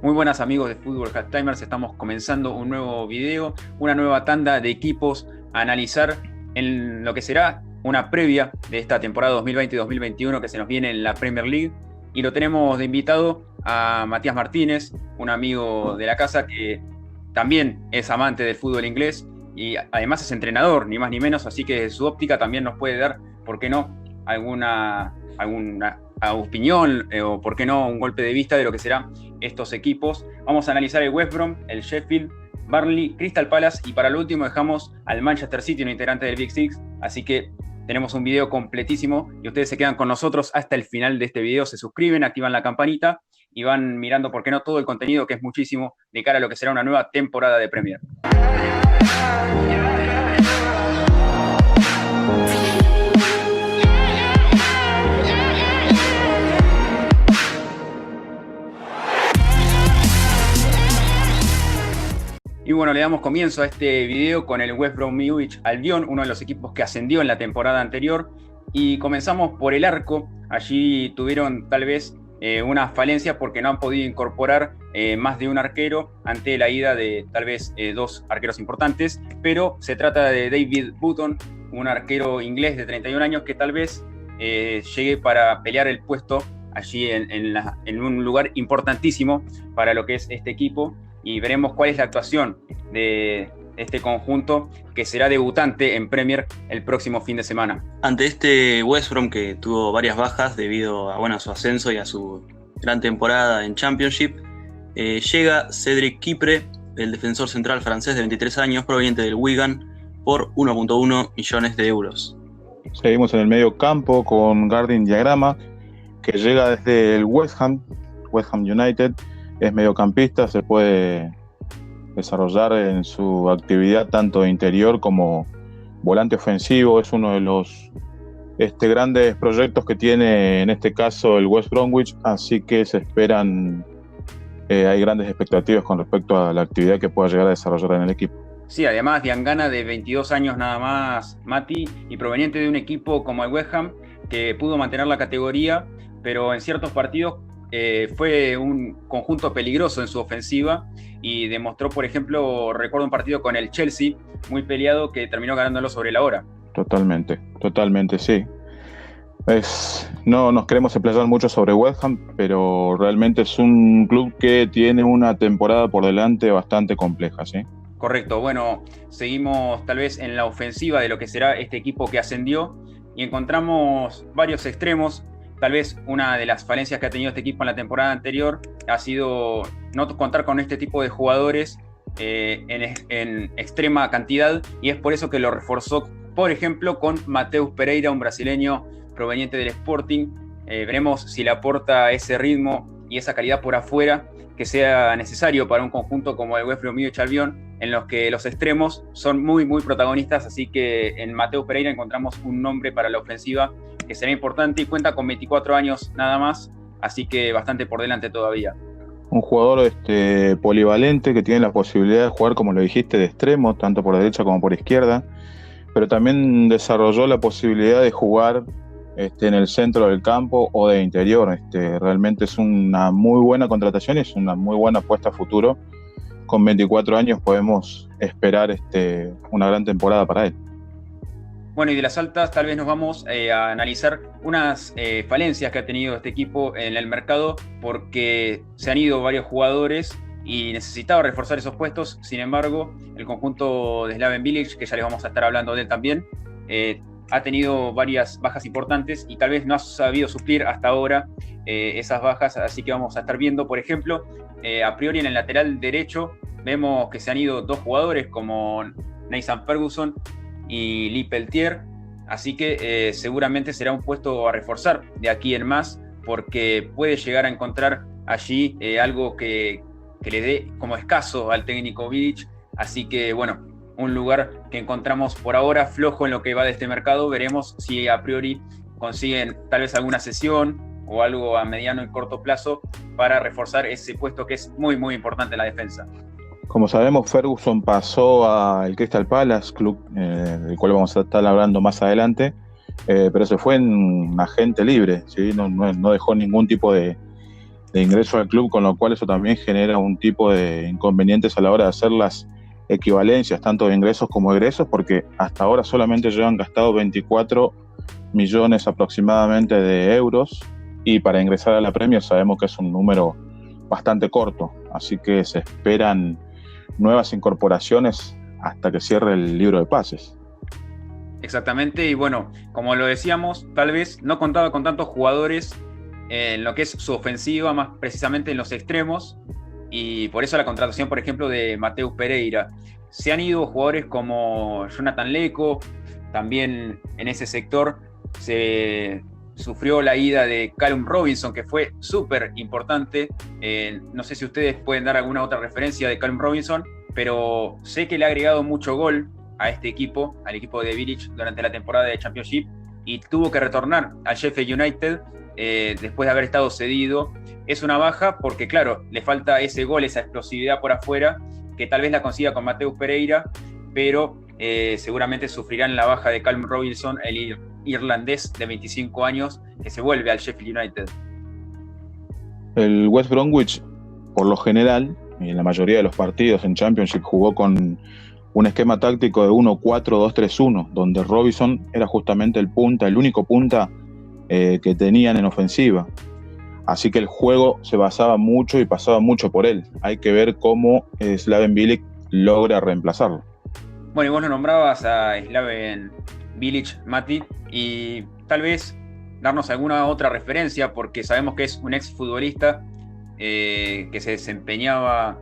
Muy buenas amigos de Fútbol Halftimers, estamos comenzando un nuevo video, una nueva tanda de equipos a analizar en lo que será una previa de esta temporada 2020-2021 que se nos viene en la Premier League, y lo tenemos de invitado a Matías Martínez, un amigo de la casa que también es amante del fútbol inglés y además es entrenador, ni más ni menos, así que desde su óptica también nos puede dar, ¿por qué no?, alguna opinión o por qué no un golpe de vista de lo que serán estos equipos. Vamos a analizar el West Brom, el Sheffield, Burnley, Crystal Palace, y para lo último dejamos al Manchester City, un integrante del Big Six. Así que tenemos un video completísimo y ustedes se quedan con nosotros hasta el final de este video, se suscriben, activan la campanita y van mirando, por qué no, todo el contenido, que es muchísimo, de cara a lo que será una nueva temporada de Premier. Y bueno, le damos comienzo a este video con el West Bromwich Albion, uno de los equipos que ascendió en la temporada anterior. Y comenzamos por el arco. Allí tuvieron tal vez una falencia porque no han podido incorporar más de un arquero ante la ida de tal vez dos arqueros importantes. Pero se trata de David Button, un arquero inglés de 31 años que tal vez llegue para pelear el puesto allí en un lugar importantísimo para lo que es este equipo. Y veremos cuál es la actuación de este conjunto que será debutante en Premier el próximo fin de semana. Ante este West Brom, que tuvo varias bajas debido a su ascenso y a su gran temporada en Championship, llega Cédric Kipre, el defensor central francés de 23 años, proveniente del Wigan, por 1,1 millones de euros. Seguimos en el medio campo con Guardian Diagrama, que llega desde el West Ham United. Es mediocampista, se puede desarrollar en su actividad tanto interior como volante ofensivo. Es uno de los grandes proyectos que tiene en este caso el West Bromwich, así que se esperan, hay grandes expectativas con respecto a la actividad que pueda llegar a desarrollar en el equipo. Sí, además Diangana, de 22 años nada más, Mati, y proveniente de un equipo como el West Ham, que pudo mantener la categoría, pero en ciertos partidos fue un conjunto peligroso en su ofensiva y demostró, por ejemplo, recuerdo un partido con el Chelsea muy peleado que terminó ganándolo sobre la hora. Totalmente, sí. No nos queremos explayar mucho sobre West Ham, pero realmente es un club que tiene una temporada por delante bastante compleja, ¿sí? Correcto, bueno, seguimos tal vez en la ofensiva de lo que será este equipo que ascendió y encontramos varios extremos. Tal vez una de las falencias que ha tenido este equipo en la temporada anterior ha sido no contar con este tipo de jugadores en extrema cantidad, y es por eso que lo reforzó, por ejemplo, con Mateus Pereira, un brasileño proveniente del Sporting. Veremos si le aporta ese ritmo y esa calidad por afuera que sea necesario para un conjunto como el West Bromwich Albion, en los que los extremos son muy, muy protagonistas. Así que en Mateus Pereira encontramos un nombre para la ofensiva que será importante y cuenta con 24 años nada más, así que bastante por delante todavía. Un jugador polivalente que tiene la posibilidad de jugar, como lo dijiste, de extremo, tanto por derecha como por izquierda, pero también desarrolló la posibilidad de jugar en el centro del campo o de interior. Realmente es una muy buena contratación y es una muy buena apuesta a futuro. Con 24 años podemos esperar una gran temporada para él. Bueno, y de las altas tal vez nos vamos a analizar unas falencias que ha tenido este equipo en el mercado, porque se han ido varios jugadores y necesitaba reforzar esos puestos. Sin embargo, el conjunto de Slaven Bilic, que ya les vamos a estar hablando de él también, ha tenido varias bajas importantes y tal vez no ha sabido suplir hasta ahora esas bajas, así que vamos a estar viendo, por ejemplo, a priori en el lateral derecho vemos que se han ido dos jugadores como Nathan Ferguson y Lee Peltier, así que seguramente será un puesto a reforzar de aquí en más, porque puede llegar a encontrar allí algo que le dé como escaso al técnico Bilic. Así que bueno, un lugar que encontramos por ahora flojo en lo que va de este mercado. Veremos si a priori consiguen tal vez alguna cesión o algo a mediano y corto plazo para reforzar ese puesto que es muy, muy importante en la defensa. Como sabemos, Ferguson pasó al Crystal Palace, club del cual vamos a estar hablando más adelante, pero se fue en agente libre, ¿sí? No dejó ningún tipo de ingreso al club, con lo cual eso también genera un tipo de inconvenientes a la hora de hacer las equivalencias, tanto de ingresos como egresos, porque hasta ahora solamente llevan gastado 24 millones aproximadamente de euros, y para ingresar a la Premier sabemos que es un número bastante corto, así que se esperan nuevas incorporaciones hasta que cierre el libro de pases. Exactamente, y bueno, como lo decíamos, tal vez no contaba con tantos jugadores en lo que es su ofensiva, más precisamente en los extremos, y por eso la contratación, por ejemplo, de Mateus Pereira. Se han ido jugadores como Jonathan Leco, también en ese sector se sufrió la ida de Callum Robinson, que fue súper importante. No sé si ustedes pueden dar alguna otra referencia de Callum Robinson, pero sé que le ha agregado mucho gol a este equipo, al equipo de Bilic, durante la temporada de Championship, y tuvo que retornar al Sheffield United después de haber estado cedido. Es una baja porque, claro, le falta ese gol, esa explosividad por afuera, que tal vez la consiga con Mateus Pereira, pero seguramente sufrirán la baja de Callum Robinson, el irlandés de 25 años, que se vuelve al Sheffield United. El West Bromwich, por lo general, y en la mayoría de los partidos en Championship, jugó con un esquema táctico de 1-4-2-3-1, donde Robinson era justamente el único punta que tenían en ofensiva. Así que el juego se basaba mucho y pasaba mucho por él. Hay que ver cómo Slaven Bilic logra reemplazarlo. Bueno, y vos lo nombrabas a Slaven Bilic, Mati, y tal vez darnos alguna otra referencia, porque sabemos que es un exfutbolista que se desempeñaba,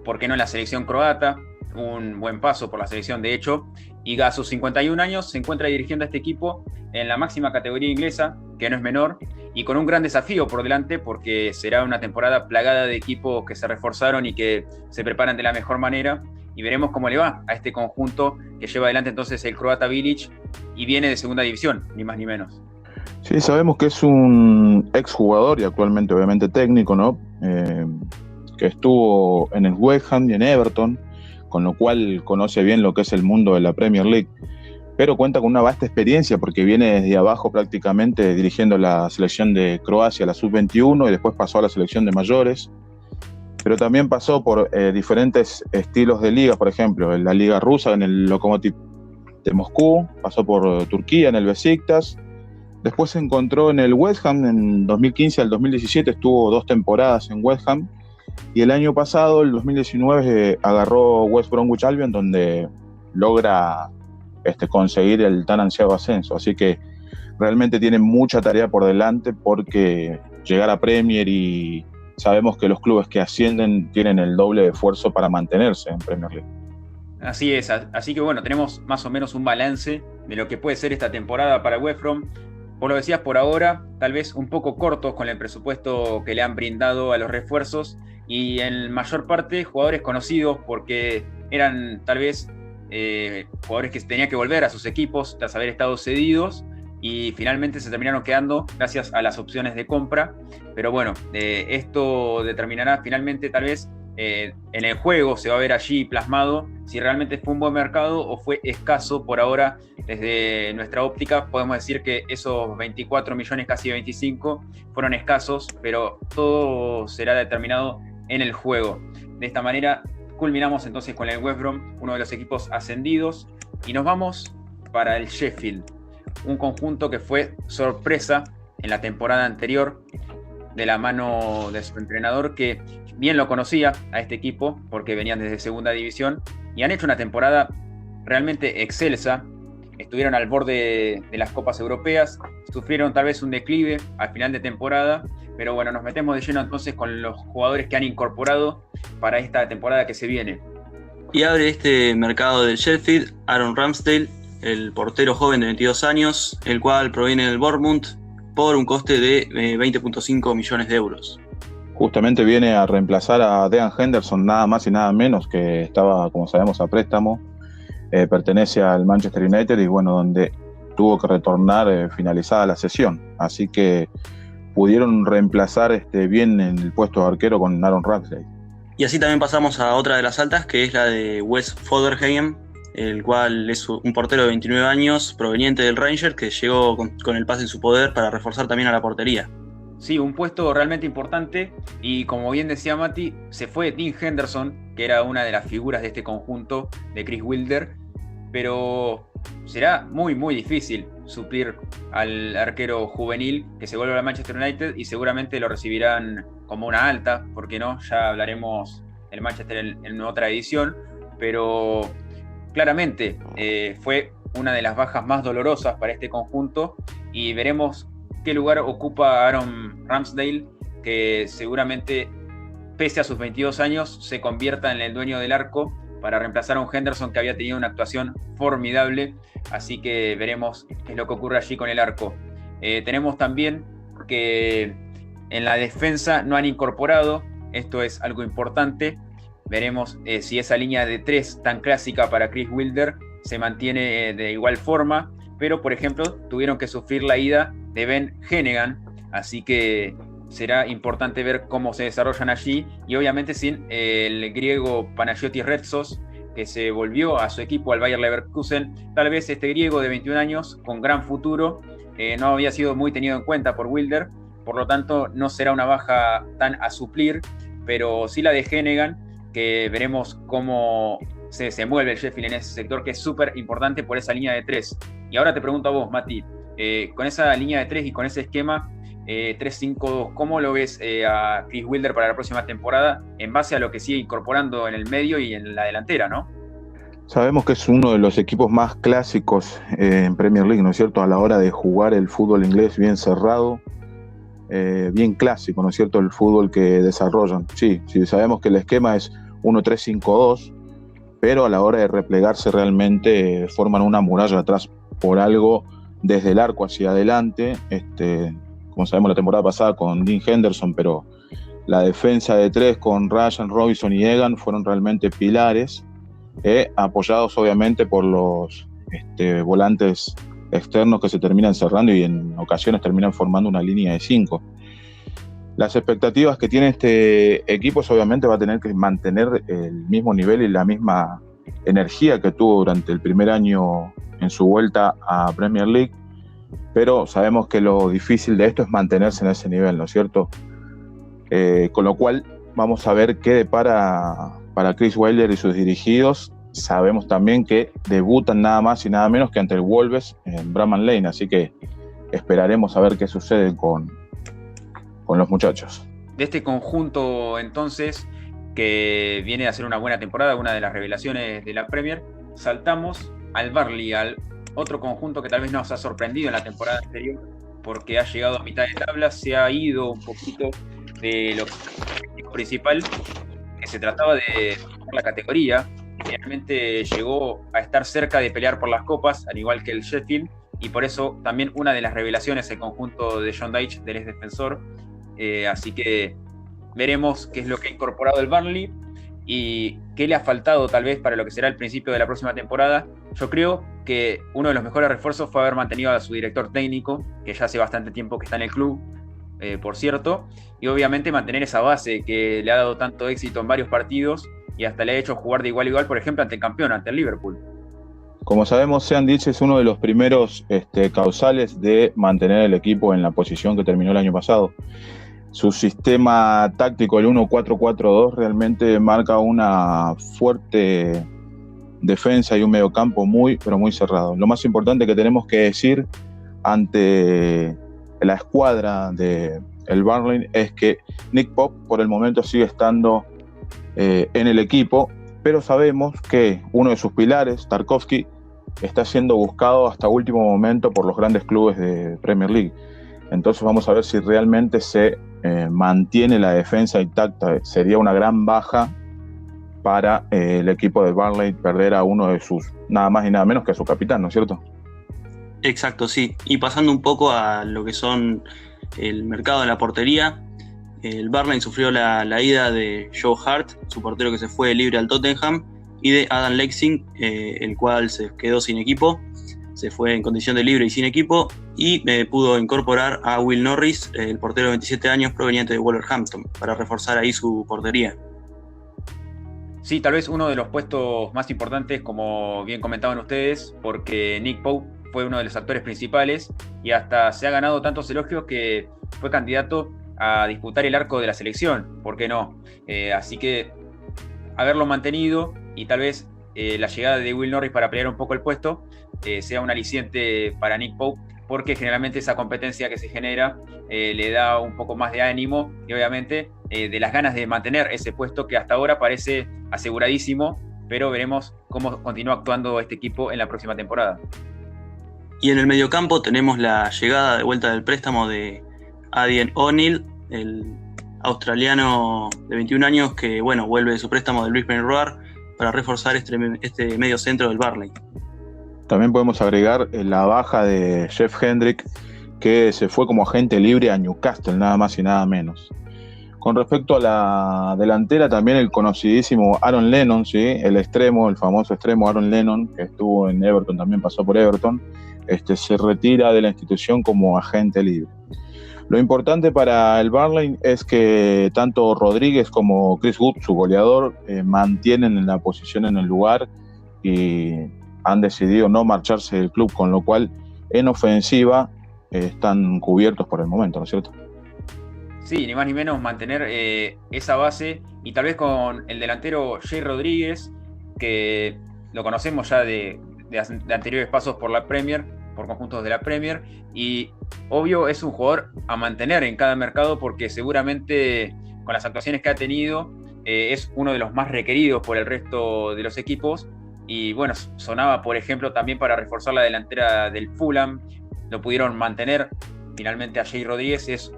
¿por qué no?, en la selección croata, un buen paso por la selección de hecho, y a sus 51 años se encuentra dirigiendo a este equipo en la máxima categoría inglesa, que no es menor, y con un gran desafío por delante, porque será una temporada plagada de equipos que se reforzaron y que se preparan de la mejor manera, y veremos cómo le va a este conjunto que lleva adelante entonces el croata Bilic, y viene de segunda división, ni más ni menos. Sí, sabemos que es un exjugador y actualmente obviamente técnico, ¿no? Que estuvo en el West Ham y en Everton, con lo cual conoce bien lo que es el mundo de la Premier League, pero cuenta con una vasta experiencia porque viene desde abajo prácticamente dirigiendo la selección de Croacia, la sub-21, y después pasó a la selección de mayores, pero también pasó por diferentes estilos de liga, por ejemplo, en la liga rusa, en el Lokomotiv de Moscú, pasó por Turquía, en el Besiktas, después se encontró en el West Ham, en 2015 al 2017 estuvo 2 temporadas en West Ham, y el año pasado, el 2019, agarró West Bromwich Albion, donde logra conseguir el tan ansiado ascenso. Así que realmente tiene mucha tarea por delante, porque llegar a Premier, y sabemos que los clubes que ascienden tienen el doble de esfuerzo para mantenerse en Premier League. Así es, así que bueno, tenemos más o menos un balance de lo que puede ser esta temporada para West Brom. Vos lo decías, por ahora, tal vez un poco cortos con el presupuesto que le han brindado a los refuerzos, y en mayor parte jugadores conocidos, porque eran tal vez jugadores que tenían que volver a sus equipos tras haber estado cedidos, y finalmente se terminaron quedando gracias a las opciones de compra. Pero bueno, esto determinará finalmente, tal vez en el juego se va a ver allí plasmado si realmente fue un buen mercado o fue escaso. Por ahora, desde nuestra óptica, podemos decir que esos 24 millones, casi 25, fueron escasos, pero todo será determinado en el juego. De esta manera culminamos entonces con el West Brom, uno de los equipos ascendidos, y nos vamos para el Sheffield, un conjunto que fue sorpresa en la temporada anterior de la mano de su entrenador, que bien lo conocía a este equipo porque venían desde segunda división y han hecho una temporada realmente excelsa. Estuvieron al borde de las copas europeas, sufrieron tal vez un declive al final de temporada, pero bueno, nos metemos de lleno entonces con los jugadores que han incorporado para esta temporada que se viene. Y abre este mercado del Sheffield Aaron Ramsdale, el portero joven de 22 años, el cual proviene del Bournemouth por un coste de 20.5 millones de euros. Justamente viene a reemplazar a Dean Henderson, nada más y nada menos, que estaba, como sabemos, a préstamo. Pertenece al Manchester United y bueno, donde tuvo que retornar finalizada la sesión. Así que pudieron reemplazar bien en el puesto de arquero con Aaron Ramsdale. Y así también pasamos a otra de las altas, que es la de West Fotherham, el cual es un portero de 29 años, proveniente del Rangers, que llegó con el pase en su poder para reforzar también a la portería. Sí, un puesto realmente importante y como bien decía Mati, se fue Dean Henderson, que era una de las figuras de este conjunto de Chris Wilder, pero será muy muy difícil suplir al arquero juvenil que se vuelve a Manchester United y seguramente lo recibirán como una alta, ¿por qué no? Ya hablaremos del Manchester en otra edición, pero claramente fue una de las bajas más dolorosas para este conjunto y veremos qué lugar ocupa Aaron Ramsdale, que seguramente, pese a sus 22 años, se convierta en el dueño del arco para reemplazar a un Henderson que había tenido una actuación formidable, así que veremos qué es lo que ocurre allí con el arco. Tenemos también que en la defensa no han incorporado, esto es algo importante, veremos si esa línea de 3 tan clásica para Chris Wilder se mantiene de igual forma, pero por ejemplo tuvieron que sufrir la ida de Ben Heneghan, así que será importante ver cómo se desarrollan allí y obviamente sin el griego Panagiotis Retsos, que se volvió a su equipo al Bayer Leverkusen. Tal vez este griego de 21 años con gran futuro no había sido muy tenido en cuenta por Wilder, por lo tanto no será una baja tan a suplir, pero sí la de Heneghan, que veremos cómo se mueve el Sheffield en ese sector, que es súper importante por esa línea de 3. Y ahora te pregunto a vos, Mati, con esa línea de 3 y con ese esquema 3-5-2, ¿cómo lo ves a Chris Wilder para la próxima temporada en base a lo que sigue incorporando en el medio y en la delantera, ¿no? Sabemos que es uno de los equipos más clásicos en Premier League, ¿no es cierto? A la hora de jugar el fútbol inglés bien cerrado, bien clásico, ¿no es cierto? El fútbol que desarrollan. Sí, sabemos que el esquema es 1-3-5-2, pero a la hora de replegarse realmente forman una muralla atrás por algo desde el arco hacia adelante, como sabemos la temporada pasada con Dean Henderson, pero la defensa de 3 con Ryan, Robinson y Egan fueron realmente pilares, apoyados obviamente por los volantes externos que se terminan cerrando y en ocasiones terminan formando una línea de 5. Las expectativas que tiene este equipo es obviamente va a tener que mantener el mismo nivel y la misma energía que tuvo durante el primer año en su vuelta a Premier League, pero sabemos que lo difícil de esto es mantenerse en ese nivel, ¿no es cierto? Con lo cual vamos a ver qué depara para Chris Wilder y sus dirigidos. Sabemos también que debutan nada más y nada menos que ante el Wolves en Bramall Lane, así que esperaremos a ver qué sucede con los muchachos. De este conjunto entonces, que viene a hacer una buena temporada, una de las revelaciones de la Premier, saltamos al Burnley, al otro conjunto que tal vez nos ha sorprendido en la temporada anterior, porque ha llegado a mitad de tabla, se ha ido un poquito de lo principal, que se trataba de la categoría. Finalmente llegó a estar cerca de pelear por las copas, al igual que el Sheffield, y por eso también una de las revelaciones el conjunto de John Dyche, del ex defensor. Así que veremos qué es lo que ha incorporado el Burnley y qué le ha faltado tal vez para lo que será el principio de la próxima temporada. Yo creo que uno de los mejores refuerzos fue haber mantenido a su director técnico, que ya hace bastante tiempo que está en el club, por cierto, y obviamente mantener esa base que le ha dado tanto éxito en varios partidos y hasta le ha hecho jugar de igual a igual, por ejemplo, ante el campeón, ante el Liverpool. Como sabemos, Sean Dyche es uno de los primeros causales de mantener el equipo en la posición que terminó el año pasado. Su sistema táctico, el 1-4-4-2, realmente marca una fuerte defensa y un mediocampo pero muy cerrado. Lo más importante que tenemos que decir ante la escuadra del Burnley es que Nick Pope por el momento sigue estando en el equipo, pero sabemos que uno de sus pilares, Tarkowski, está siendo buscado hasta último momento por los grandes clubes de Premier League. Entonces vamos a ver si realmente se mantiene la defensa intacta. Sería una gran baja para el equipo de Burnley perder a uno de sus, nada más y nada menos que a su capitán, ¿no es cierto? Exacto, sí. Y pasando un poco a lo que son el mercado de la portería, el Burnley sufrió la ida de Joe Hart, su portero que se fue libre al Tottenham, y de Adam Lexing, el cual se quedó sin equipo, se fue en condición de libre y sin equipo, y pudo incorporar a Will Norris, el portero de 27 años proveniente de Wolverhampton, para reforzar ahí su portería. Sí, tal vez uno de los puestos más importantes, como bien comentaban ustedes, porque Nick Pope fue uno de los actores principales y hasta se ha ganado tantos elogios que fue candidato a disputar el arco de la selección, ¿por qué no? Así que haberlo mantenido y tal vez la llegada de Will Norris para pelear un poco el puesto sea un aliciente para Nick Pope, porque generalmente esa competencia que se genera le da un poco más de ánimo y obviamente de las ganas de mantener ese puesto que hasta ahora parece aseguradísimo, pero veremos cómo continúa actuando este equipo en la próxima temporada. Y en el mediocampo tenemos la llegada de vuelta del préstamo de Adrien O'Neill, el australiano de 21 años que vuelve de su préstamo del Brisbane Roar para reforzar este medio centro del Burnley. También podemos agregar la baja de Jeff Hendrick, que se fue como agente libre a Newcastle, nada más y nada menos. Con respecto a la delantera, también el conocidísimo Aaron Lennon, ¿sí? El famoso extremo Aaron Lennon, que estuvo en Everton, también pasó por Everton, se retira de la institución como agente libre. Lo importante para el Burnley es que tanto Rodríguez como Chris Wood, su goleador, mantienen la posición en el lugar y han decidido no marcharse del club, con lo cual en ofensiva están cubiertos por el momento, ¿no es cierto? Sí, ni más ni menos mantener esa base y tal vez con el delantero Jay Rodríguez, que lo conocemos ya de anteriores pasos por la Premier, por conjuntos de la Premier, y obvio es un jugador a mantener en cada mercado porque seguramente con las actuaciones que ha tenido es uno de los más requeridos por el resto de los equipos. Y bueno, sonaba por ejemplo también para reforzar la delantera del Fulham, lo pudieron mantener finalmente a Jay Rodríguez.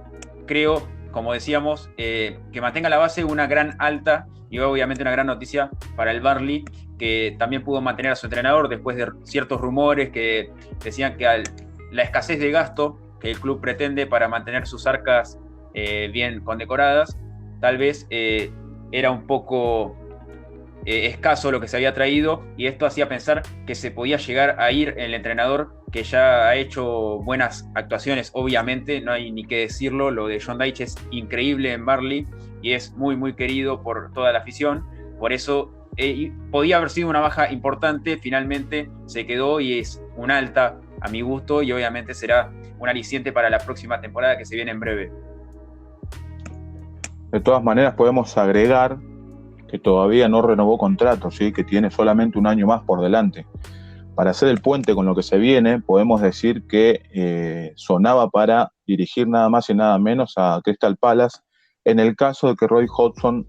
Creo, como decíamos, que mantenga la base una gran alta y obviamente una gran noticia para el Burnley, que también pudo mantener a su entrenador después de ciertos rumores que decían que la escasez de gasto que el club pretende para mantener sus arcas bien condecoradas, tal vez era un poco escaso lo que se había traído, y esto hacía pensar que se podía llegar a ir el entrenador que ya ha hecho buenas actuaciones. Obviamente no hay ni que decirlo, lo de John Dyche es increíble en Burnley y es muy muy querido por toda la afición, por eso podía haber sido una baja importante, finalmente se quedó y es un alta a mi gusto y obviamente será un aliciente para la próxima temporada que se viene en breve. De todas maneras podemos agregar que todavía no renovó contrato, ¿sí? Que tiene solamente un año más por delante. Para hacer el puente con lo que se viene, podemos decir que sonaba para dirigir nada más y nada menos a Crystal Palace en el caso de que Roy Hodgson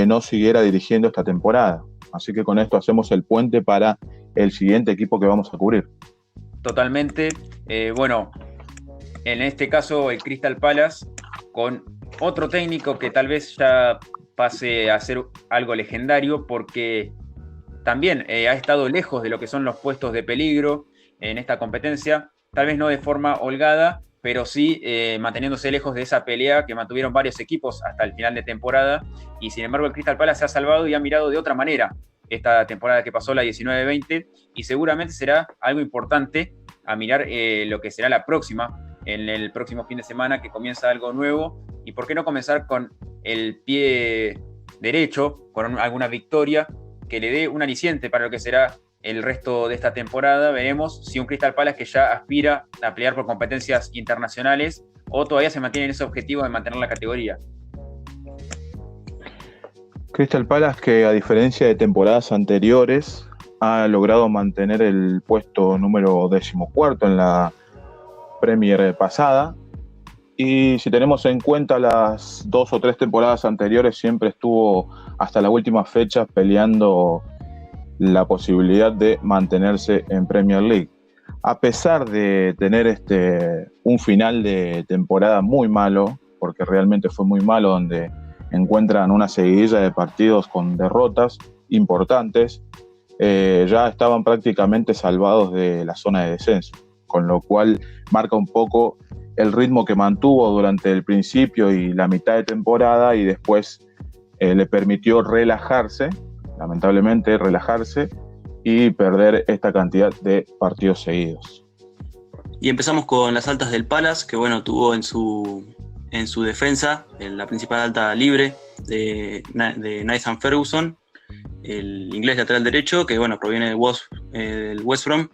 no siguiera dirigiendo esta temporada. Así que con esto hacemos el puente para el siguiente equipo que vamos a cubrir. Totalmente. En este caso el Crystal Palace con otro técnico que tal vez ya pase a ser algo legendario porque también ha estado lejos de lo que son los puestos de peligro en esta competencia, tal vez no de forma holgada, pero sí manteniéndose lejos de esa pelea que mantuvieron varios equipos hasta el final de temporada, y sin embargo el Crystal Palace se ha salvado y ha mirado de otra manera esta temporada que pasó, la 19-20, y seguramente será algo importante a mirar lo que será la próxima, en el próximo fin de semana, que comienza algo nuevo, y por qué no comenzar con el pie derecho, con alguna victoria que le dé un aliciente para lo que será el resto de esta temporada. Veremos si un Crystal Palace que ya aspira a pelear por competencias internacionales o todavía se mantiene en ese objetivo de mantener la categoría. Crystal Palace, que a diferencia de temporadas anteriores ha logrado mantener el puesto número 14 en la Premier pasada, y si tenemos en cuenta las 2 o 3 temporadas anteriores, siempre estuvo hasta la última fecha peleando la posibilidad de mantenerse en Premier League. A pesar de tener un final de temporada muy malo, porque realmente fue muy malo, donde encuentran una seguidilla de partidos con derrotas importantes, ya estaban prácticamente salvados de la zona de descenso, con lo cual marca un poco el ritmo que mantuvo durante el principio y la mitad de temporada, y después le permitió lamentablemente relajarse y perder esta cantidad de partidos seguidos. Y empezamos con las altas del Palace, que tuvo en su defensa la principal alta libre de Nathan Ferguson, el inglés lateral derecho, que bueno, proviene del West Brom,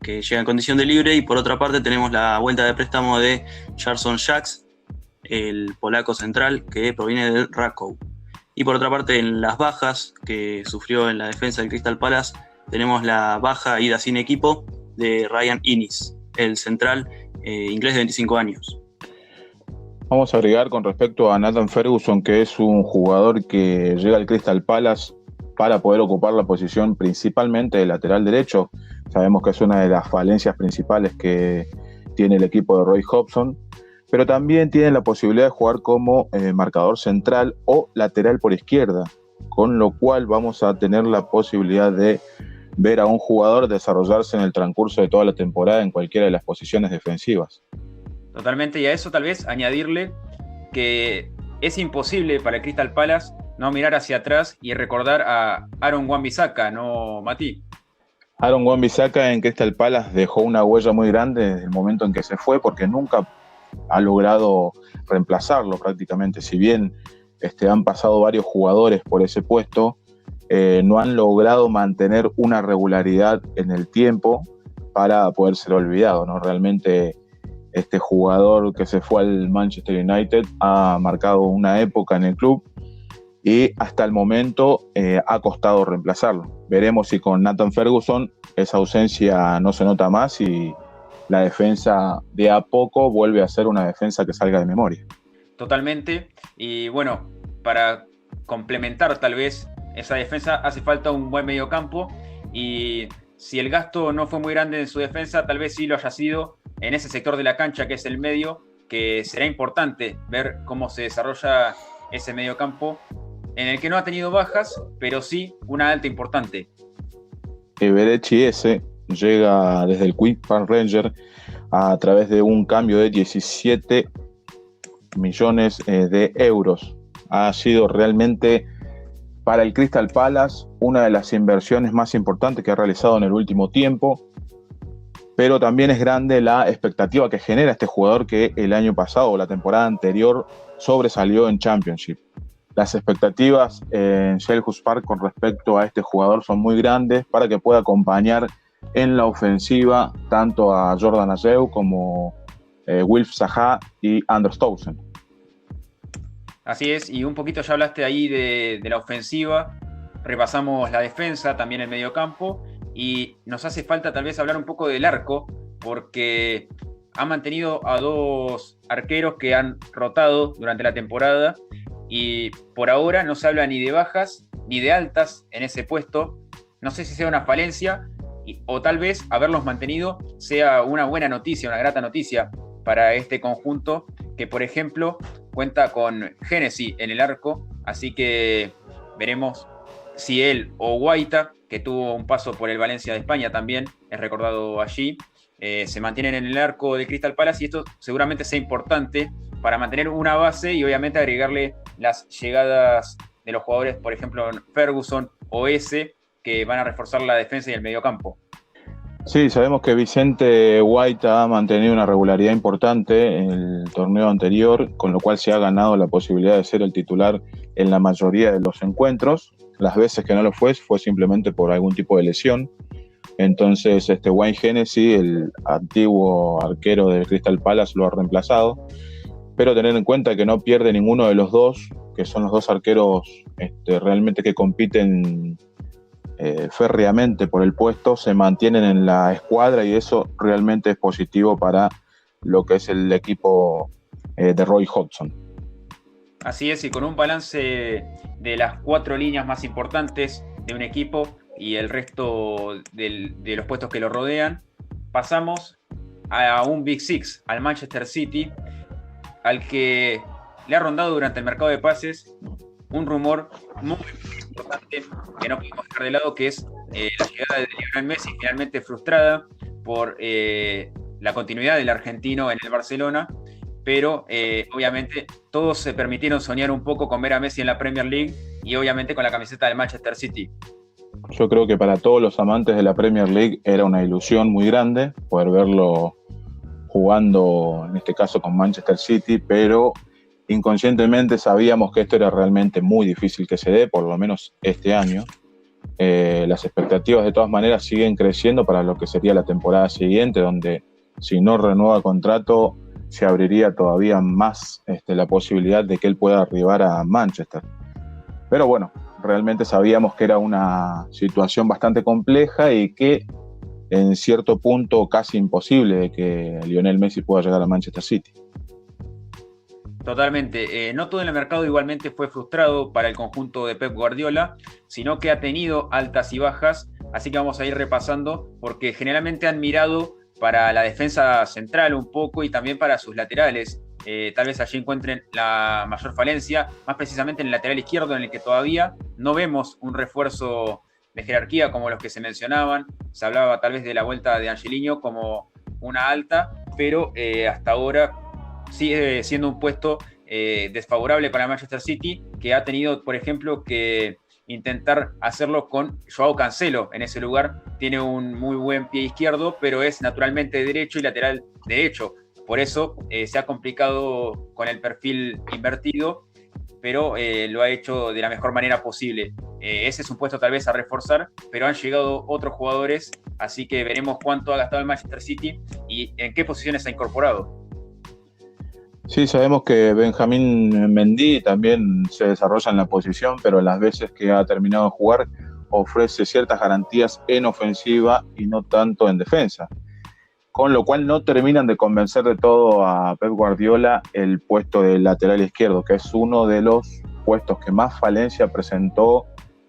que llega en condición de libre. Y por otra parte tenemos la vuelta de préstamo de Jarson Jax, el polaco central, que proviene del Rakow. Y por otra parte, en las bajas que sufrió en la defensa del Crystal Palace, tenemos la baja ida sin equipo de Ryan Inniss, el central inglés de 25 años. Vamos a agregar con respecto a Nathan Ferguson, que es un jugador que llega al Crystal Palace para poder ocupar la posición principalmente de lateral derecho. Sabemos que es una de las falencias principales que tiene el equipo de Roy Hodgson, pero también tiene la posibilidad de jugar como marcador central o lateral por izquierda, con lo cual vamos a tener la posibilidad de ver a un jugador desarrollarse en el transcurso de toda la temporada en cualquiera de las posiciones defensivas. Totalmente, y a eso tal vez añadirle que es imposible para el Crystal Palace no mirar hacia atrás y recordar a Aaron Wan-Bissaka, ¿no, Mati? Aaron Wan-Bissaka en Crystal Palace dejó una huella muy grande desde el momento en que se fue, porque nunca ha logrado reemplazarlo prácticamente. Si bien han pasado varios jugadores por ese puesto, no han logrado mantener una regularidad en el tiempo para poder ser olvidado, ¿no? Realmente este jugador que se fue al Manchester United ha marcado una época en el club y hasta el momento ha costado reemplazarlo. Veremos si con Nathan Ferguson esa ausencia no se nota más y la defensa de a poco vuelve a ser una defensa que salga de memoria. Totalmente, y bueno, para complementar tal vez esa defensa hace falta un buen mediocampo, y si el gasto no fue muy grande en su defensa, tal vez sí lo haya sido en ese sector de la cancha que es el medio, que será importante ver cómo se desarrolla ese mediocampo, en el que no ha tenido bajas, pero sí una alta importante. Eberechi Eze llega desde el Queen's Park Rangers a través de un cambio de 17 millones de euros. Ha sido realmente para el Crystal Palace una de las inversiones más importantes que ha realizado en el último tiempo, pero también es grande la expectativa que genera este jugador que el año pasado o la temporada anterior sobresalió en Championship. Las expectativas en Selhurst Park con respecto a este jugador son muy grandes para que pueda acompañar en la ofensiva tanto a Jordan Ayew como Wilf Zaha y Anders Townsend. Así es, y un poquito ya hablaste ahí de la ofensiva, repasamos la defensa, también el mediocampo, y nos hace falta tal vez hablar un poco del arco, porque ha mantenido a dos arqueros que han rotado durante la temporada, y por ahora no se habla ni de bajas ni de altas en ese puesto. No sé si sea una falencia o tal vez haberlos mantenido sea una buena noticia, una grata noticia para este conjunto que, por ejemplo, cuenta con Hennessy en el arco, así que veremos si él o Guaita, que tuvo un paso por el Valencia de España también, es recordado allí, se mantienen en el arco de Crystal Palace, y esto seguramente sea importante para mantener una base y obviamente agregarle las llegadas de los jugadores, por ejemplo Ferguson o Eze, que van a reforzar la defensa y el mediocampo. Sí, sabemos que Vicente Guaita ha mantenido una regularidad importante en el torneo anterior, con lo cual se ha ganado la posibilidad de ser el titular en la mayoría de los encuentros. Las veces que no lo fue simplemente por algún tipo de lesión. Entonces Wayne Hennessy, el antiguo arquero del Crystal Palace, lo ha reemplazado. Pero tener en cuenta que no pierde ninguno de los dos, que son los dos arqueros realmente que compiten férreamente por el puesto, se mantienen en la escuadra, y eso realmente es positivo para lo que es el equipo de Roy Hodgson. Así es, y con un balance de las 4 líneas más importantes de un equipo y el resto de los puestos que lo rodean, pasamos a un Big Six, al Manchester City, al que le ha rondado durante el mercado de pases un rumor muy importante que no podemos dejar de lado, que es la llegada de Lionel Messi, finalmente frustrada por la continuidad del argentino en el Barcelona, pero obviamente todos se permitieron soñar un poco con ver a Messi en la Premier League y obviamente con la camiseta del Manchester City. Yo creo que para todos los amantes de la Premier League era una ilusión muy grande poder verlo jugando, en este caso con Manchester City, pero inconscientemente sabíamos que esto era realmente muy difícil que se dé, por lo menos este año. las expectativas de todas maneras siguen creciendo para lo que sería la temporada siguiente, donde si no renueva contrato se abriría todavía más la posibilidad de que él pueda arribar a Manchester. Pero bueno, realmente sabíamos que era una situación bastante compleja y que en cierto punto casi imposible de que Lionel Messi pueda llegar a Manchester City. Totalmente. No todo en el mercado igualmente fue frustrado para el conjunto de Pep Guardiola, sino que ha tenido altas y bajas, así que vamos a ir repasando, porque generalmente han mirado para la defensa central un poco y también para sus laterales. Tal vez allí encuentren la mayor falencia, más precisamente en el lateral izquierdo, en el que todavía no vemos un refuerzo de jerarquía como los que se mencionaban. Se hablaba tal vez de la vuelta de Angelino como una alta, pero hasta ahora sigue siendo un puesto desfavorable para Manchester City, que ha tenido, por ejemplo, que intentar hacerlo con Joao Cancelo en ese lugar. Tiene un muy buen pie izquierdo, pero es naturalmente derecho y lateral derecho. Por eso se ha complicado con el perfil invertido, pero lo ha hecho de la mejor manera posible. Ese es un puesto tal vez a reforzar, pero han llegado otros jugadores, así que veremos cuánto ha gastado el Manchester City y en qué posiciones ha incorporado. Sí, sabemos que Benjamín Mendy también se desarrolla en la posición, pero las veces que ha terminado de jugar ofrece ciertas garantías en ofensiva y no tanto en defensa. Con lo cual no terminan de convencer de todo a Pep Guardiola el puesto de lateral izquierdo, que es uno de los puestos que más falencia presentó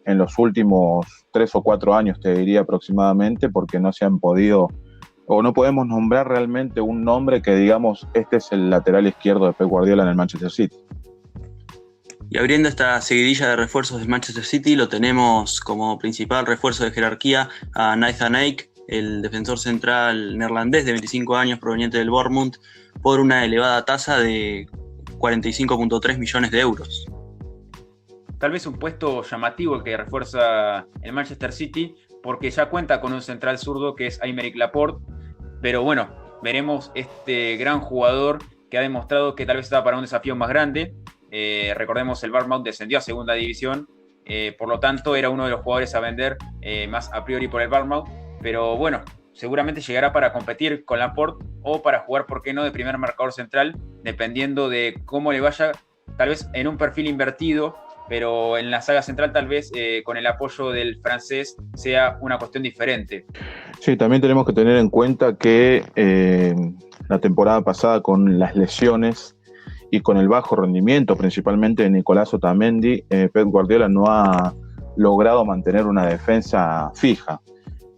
en los últimos 3 o 4 años, te diría aproximadamente, porque no se han podido, o no podemos nombrar realmente un nombre que digamos, este es el lateral izquierdo de Pep Guardiola en el Manchester City. Y abriendo esta seguidilla de refuerzos del Manchester City, lo tenemos como principal refuerzo de jerarquía a Nathan Ake, el defensor central neerlandés de 25 años proveniente del Bournemouth, por una elevada tasa de 45.3 millones de euros. Tal vez un puesto llamativo que refuerza el Manchester City, porque ya cuenta con un central zurdo que es Aymeric Laporte, pero bueno, veremos este gran jugador que ha demostrado que tal vez está para un desafío más grande. Recordemos, el Bournemouth descendió a segunda división, por lo tanto era uno de los jugadores a vender más a priori por el Bournemouth, pero bueno, seguramente llegará para competir con Laporte o para jugar, por qué no, de primer marcador central, dependiendo de cómo le vaya, tal vez en un perfil invertido, pero en la saga central tal vez con el apoyo del francés sea una cuestión diferente. Sí, también tenemos que tener en cuenta que la temporada pasada, con las lesiones y con el bajo rendimiento, principalmente de Nicolás Otamendi, Pep Guardiola no ha logrado mantener una defensa fija.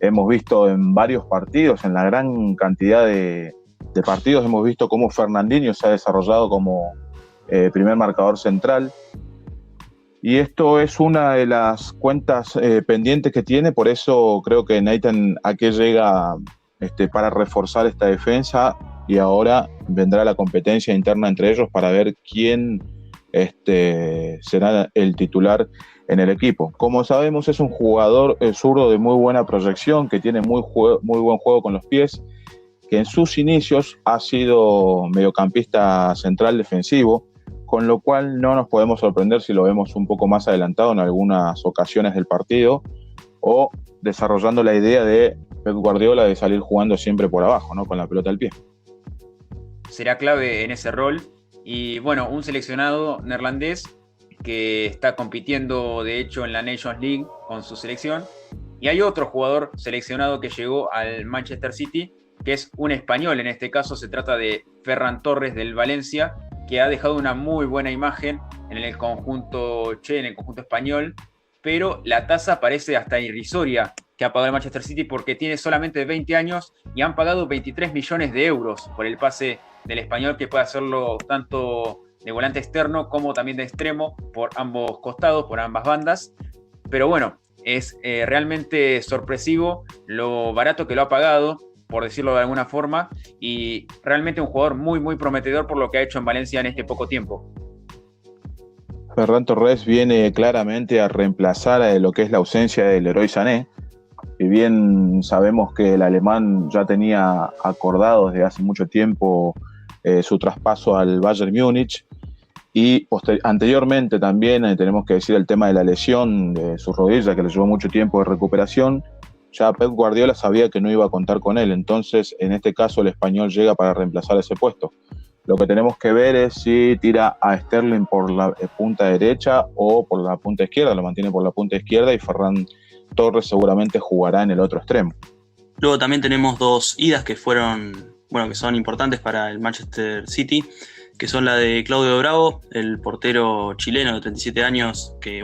Hemos visto en varios partidos, en la gran cantidad de partidos, hemos visto cómo Fernandinho se ha desarrollado como primer marcador central. Y esto es una de las cuentas pendientes que tiene, por eso creo que Nathan Ake llega para reforzar esta defensa, y ahora vendrá la competencia interna entre ellos para ver quién será el titular en el equipo. Como sabemos, es un jugador zurdo de muy buena proyección, que tiene muy buen juego con los pies, que en sus inicios ha sido mediocampista central defensivo, con lo cual no nos podemos sorprender si lo vemos un poco más adelantado en algunas ocasiones del partido, o desarrollando la idea de Pep Guardiola de salir jugando siempre por abajo, ¿no? Con la pelota al pie. Será clave en ese rol. Y bueno, un seleccionado neerlandés que está compitiendo de hecho en la Nations League con su selección. Y hay otro jugador seleccionado que llegó al Manchester City, que es un español. En este caso se trata de Ferran Torres del Valencia, que ha dejado una muy buena imagen en el conjunto en el conjunto español, pero la tasa parece hasta irrisoria que ha pagado el Manchester City, porque tiene solamente 20 años y han pagado 23 millones de euros por el pase del español, que puede hacerlo tanto de volante externo como también de extremo, por ambos costados, por ambas bandas. Pero bueno, es realmente sorpresivo lo barato que lo ha pagado, por decirlo de alguna forma, y realmente un jugador muy, muy prometedor por lo que ha hecho en Valencia en este poco tiempo. Ferran Torres viene claramente a reemplazar lo que es la ausencia de Leroy Sané. Si bien sabemos que el alemán ya tenía acordado desde hace mucho tiempo su traspaso al Bayern Múnich, Y anteriormente también tenemos que decir el tema de la lesión de su rodilla, que le llevó mucho tiempo de recuperación. Ya Pep Guardiola sabía que no iba a contar con él, entonces en este caso el español llega para reemplazar ese puesto. Lo que tenemos que ver es si tira a Sterling por la punta derecha o por la punta izquierda, lo mantiene por la punta izquierda y Ferran Torres seguramente jugará en el otro extremo. Luego también tenemos dos idas que son importantes para el Manchester City, que son la de Claudio Bravo, el portero chileno de 37 años, que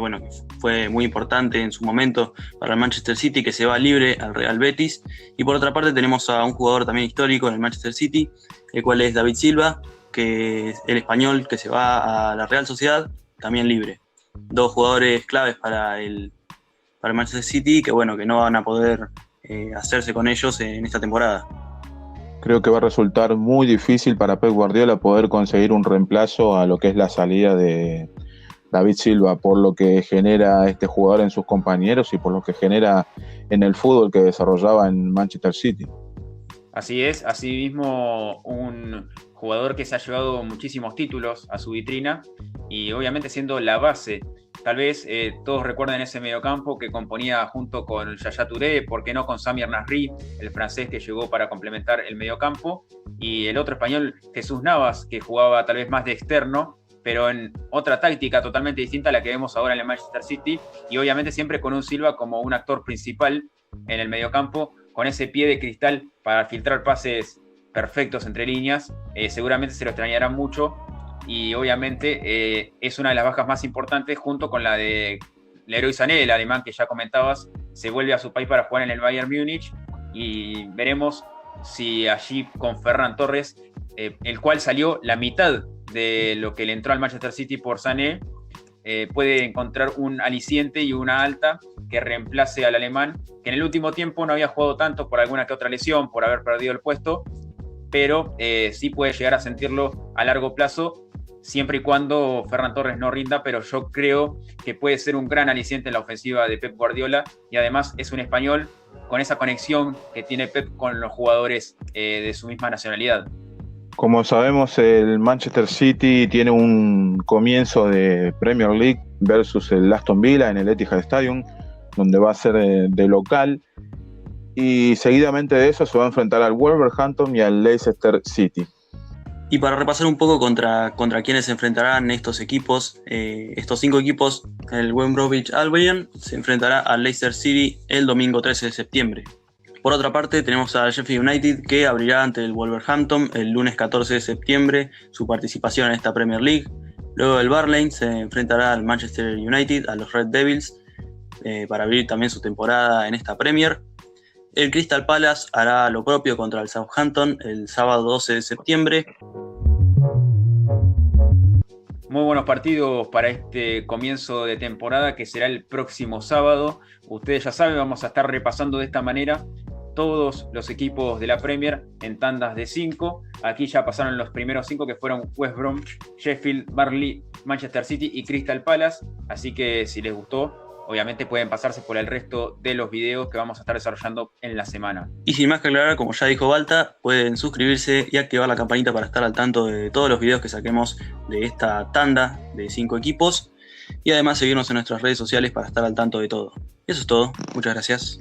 fue muy importante en su momento para el Manchester City, que se va libre al Real Betis. Y por otra parte tenemos a un jugador también histórico en el Manchester City, el cual es David Silva, que es el español que se va a la Real Sociedad, también libre. Dos jugadores claves para el Manchester City, que no van a poder hacerse con ellos en esta temporada. Creo que va a resultar muy difícil para Pep Guardiola poder conseguir un reemplazo a lo que es la salida de David Silva, por lo que genera este jugador en sus compañeros y por lo que genera en el fútbol que desarrollaba en Manchester City. Así es, asimismo un jugador que se ha llevado muchísimos títulos a su vitrina y obviamente siendo la base. Tal vez todos recuerden ese mediocampo que componía junto con Yaya Touré, ¿por qué no con Samir Nasri, el francés que llegó para complementar el mediocampo? Y el otro español, Jesús Navas, que jugaba tal vez más de externo, pero en otra táctica totalmente distinta a la que vemos ahora en el Manchester City, y obviamente siempre con un Silva como un actor principal en el mediocampo, con ese pie de cristal para filtrar pases perfectos entre líneas. Seguramente se lo extrañará mucho. Y obviamente es una de las bajas más importantes junto con la de Leroy Sané, el alemán que ya comentabas, se vuelve a su país para jugar en el Bayern Múnich y veremos si allí con Ferran Torres, el cual salió la mitad de lo que le entró al Manchester City por Sané, puede encontrar un aliciente y una alta que reemplace al alemán, que en el último tiempo no había jugado tanto por alguna que otra lesión, por haber perdido el puesto, pero sí puede llegar a sentirlo a largo plazo, siempre y cuando Ferran Torres no rinda, pero yo creo que puede ser un gran aliciente en la ofensiva de Pep Guardiola y además es un español con esa conexión que tiene Pep con los jugadores de su misma nacionalidad. Como sabemos, el Manchester City tiene un comienzo de Premier League versus el Aston Villa en el Etihad Stadium, donde va a ser de local, y seguidamente de eso se va a enfrentar al Wolverhampton y al Leicester City. Y para repasar un poco contra quiénes se enfrentarán estos equipos, estos 5 equipos, el West Bromwich Albion se enfrentará al Leicester City el domingo 13 de septiembre. Por otra parte, tenemos al Sheffield United que abrirá ante el Wolverhampton el lunes 14 de septiembre su participación en esta Premier League. Luego el Burnley se enfrentará al Manchester United, a los Red Devils, para abrir también su temporada en esta Premier. El Crystal Palace hará lo propio contra el Southampton el sábado 12 de septiembre. Muy buenos partidos para este comienzo de temporada que será el próximo sábado. Ustedes ya saben, vamos a estar repasando de esta manera todos los equipos de la Premier en tandas de 5. Aquí ya pasaron los primeros 5 que fueron West Brom, Sheffield, Burnley, Manchester City y Crystal Palace. Así que si les gustó, obviamente pueden pasarse por el resto de los videos que vamos a estar desarrollando en la semana. Y sin más que aclarar, como ya dijo Balta, pueden suscribirse y activar la campanita para estar al tanto de todos los videos que saquemos de esta tanda de 5 equipos. Y además seguirnos en nuestras redes sociales para estar al tanto de todo. Eso es todo. Muchas gracias.